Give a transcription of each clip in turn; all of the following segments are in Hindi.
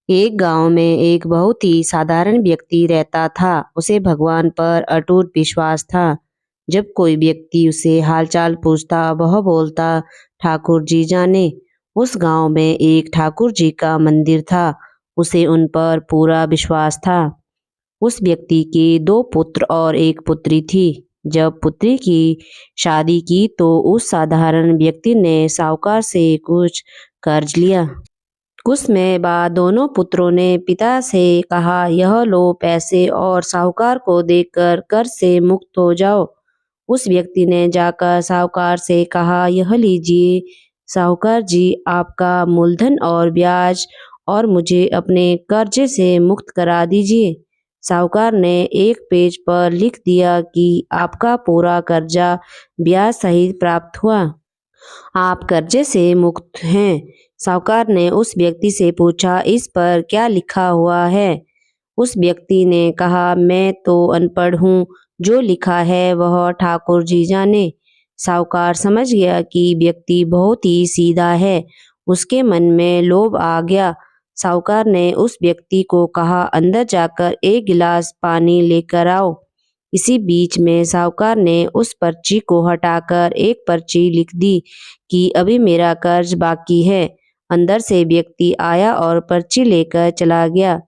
एक गांव में एक बहुत ही साधारण व्यक्ति रहता था। उसे भगवान पर अटूट विश्वास था। जब कोई व्यक्ति उसे हालचाल पूछता, वह बोलता, ठाकुर जी जाने। उस गांव में एक ठाकुर जी का मंदिर था। उसे उन पर पूरा विश्वास था। उस व्यक्ति के दो पुत्र और एक पुत्री थी। जब पुत्री की शादी की तो उस साधारण व्यक्ति ने साहूकार से कुछ कर्ज लिया। कुछ समय बाद दोनों पुत्रों ने पिता से कहा, यह लो पैसे और साहूकार को देकर कर्ज से मुक्त हो जाओ। उस व्यक्ति ने जाकर साहूकार से कहा, यह लीजिए साहूकार जी, आपका मूलधन और ब्याज, और मुझे अपने कर्जे से मुक्त करा दीजिए। साहूकार ने एक पेज पर लिख दिया कि आपका पूरा कर्जा ब्याज सहित प्राप्त हुआ। आप कर्जे से मुक्त हैं। साहूकार ने उस व्यक्ति से पूछा, इस पर क्या लिखा हुआ है? उस व्यक्ति ने कहा, मैं तो अनपढ़ हूँ, जो लिखा है वह ठाकुर जी जाने। साहूकार समझ गया कि व्यक्ति बहुत ही सीधा है। उसके मन में लोभ आ गया। साहूकार ने उस व्यक्ति को कहा, अंदर जाकर एक गिलास पानी लेकर आओ। इसी बीच में साहूकार ने उस पर्ची को हटाकर एक पर्ची लिख दी कि अभी मेरा कर्ज बाकी है। अंदर से व्यक्ति आया और पर्ची लेकर चला गया।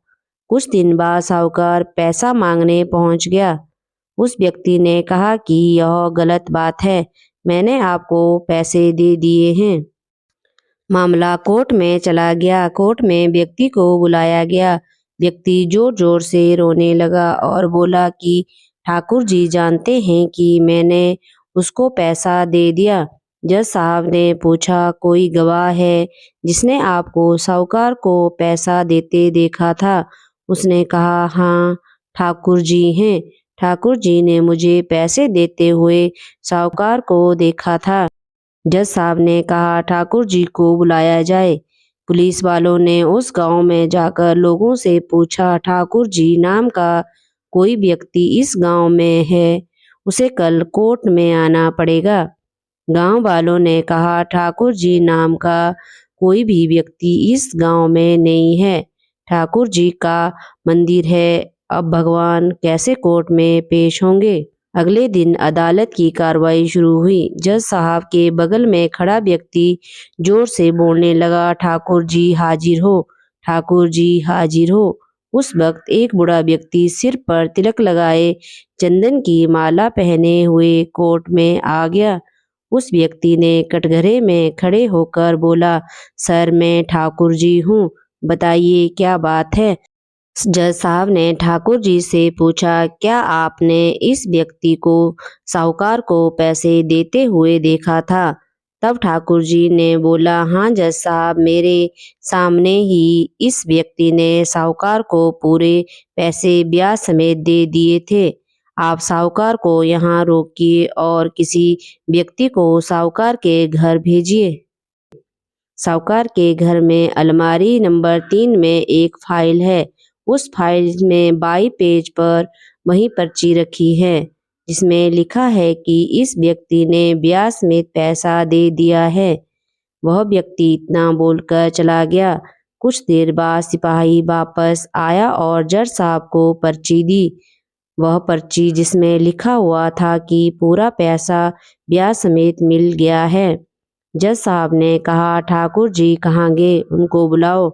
कुछ दिन बाद साहूकार पैसा मांगने पहुंच गया। उस व्यक्ति ने कहा कि यह गलत बात है, मैंने आपको पैसे दे दिए हैं। मामला कोर्ट में चला गया। कोर्ट में व्यक्ति को बुलाया गया। व्यक्ति जोर जोर से रोने लगा और बोला कि ठाकुर जी जानते हैं कि मैंने उसको पैसा दे दिया। जज साहब ने पूछा, कोई गवाह है जिसने आपको साहूकार को पैसा देते देखा था? उसने कहा, हाँ, ठाकुर जी हैं। ठाकुर जी ने मुझे पैसे देते हुए साहूकार को देखा था। जज साहब ने कहा, ठाकुर जी को बुलाया जाए। पुलिस वालों ने उस गांव में जाकर लोगों से पूछा, ठाकुर जी नाम का कोई व्यक्ति इस गांव में है? उसे कल कोर्ट में आना पड़ेगा। गांव वालों ने कहा, ठाकुर जी नाम का कोई भी व्यक्ति इस गांव में नहीं है। ठाकुर जी का मंदिर है, अब भगवान कैसे कोर्ट में पेश होंगे? अगले दिन अदालत की कार्रवाई शुरू हुई। जज साहब के बगल में खड़ा व्यक्ति जोर से बोलने लगा, ठाकुर जी हाजिर हो, ठाकुर जी हाजिर हो। उस वक्त एक बूढ़ा व्यक्ति सिर पर तिलक लगाए, चंदन की माला पहने हुए कोर्ट में आ गया। उस व्यक्ति ने कटघरे में खड़े होकर बोला, सर मैं ठाकुर जी हूँ, बताइए क्या बात है? जज साहब ने ठाकुर जी से पूछा, क्या आपने इस व्यक्ति को साहूकार को पैसे देते हुए देखा था? तब ठाकुर जी ने बोला, हाँ जज साहब, मेरे सामने ही इस व्यक्ति ने साहूकार को पूरे पैसे ब्याज समेत दे दिए थे। आप साहूकार को यहाँ रोकिए और किसी व्यक्ति को साहूकार के घर भेजिए। साहूकार के घर में अलमारी नंबर 3 में एक फाइल है। उस फाइल में 22 पेज पर वही पर्ची रखी है जिसमें लिखा है कि इस व्यक्ति ने ब्याज समेत पैसा दे दिया है। वह व्यक्ति इतना बोलकर चला गया। कुछ देर बाद सिपाही वापस आया और जज साहब को पर्ची दी। वह पर्ची जिसमें लिखा हुआ था कि पूरा पैसा ब्याज समेत मिल गया है। जज साहब ने कहा, ठाकुर जी कहाँ गए? उनको बुलाओ।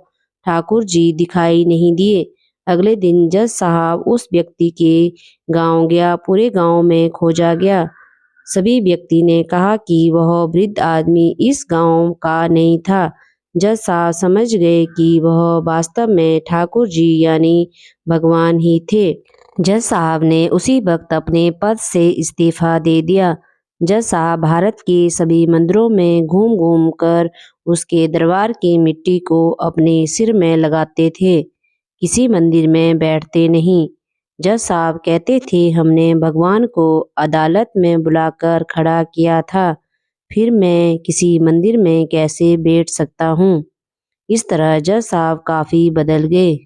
ठाकुर जी दिखाई नहीं दिए। अगले दिन जज साहब उस व्यक्ति के गांव गया। पूरे गांव में खोजा गया। सभी व्यक्ति ने कहा कि वह वृद्ध आदमी इस गांव का नहीं था। जज साहब समझ गए कि वह वास्तव में ठाकुर जी यानी भगवान ही थे। जज साहब ने उसी वक्त अपने पद से इस्तीफा दे दिया। जज साहब भारत के सभी मंदिरों में घूम घूम कर उसके दरबार की मिट्टी को अपने सिर में लगाते थे। किसी मंदिर में बैठते नहीं। जज साहब कहते थे, हमने भगवान को अदालत में बुलाकर खड़ा किया था, फिर मैं किसी मंदिर में कैसे बैठ सकता हूँ? इस तरह जज साहब काफी बदल गए।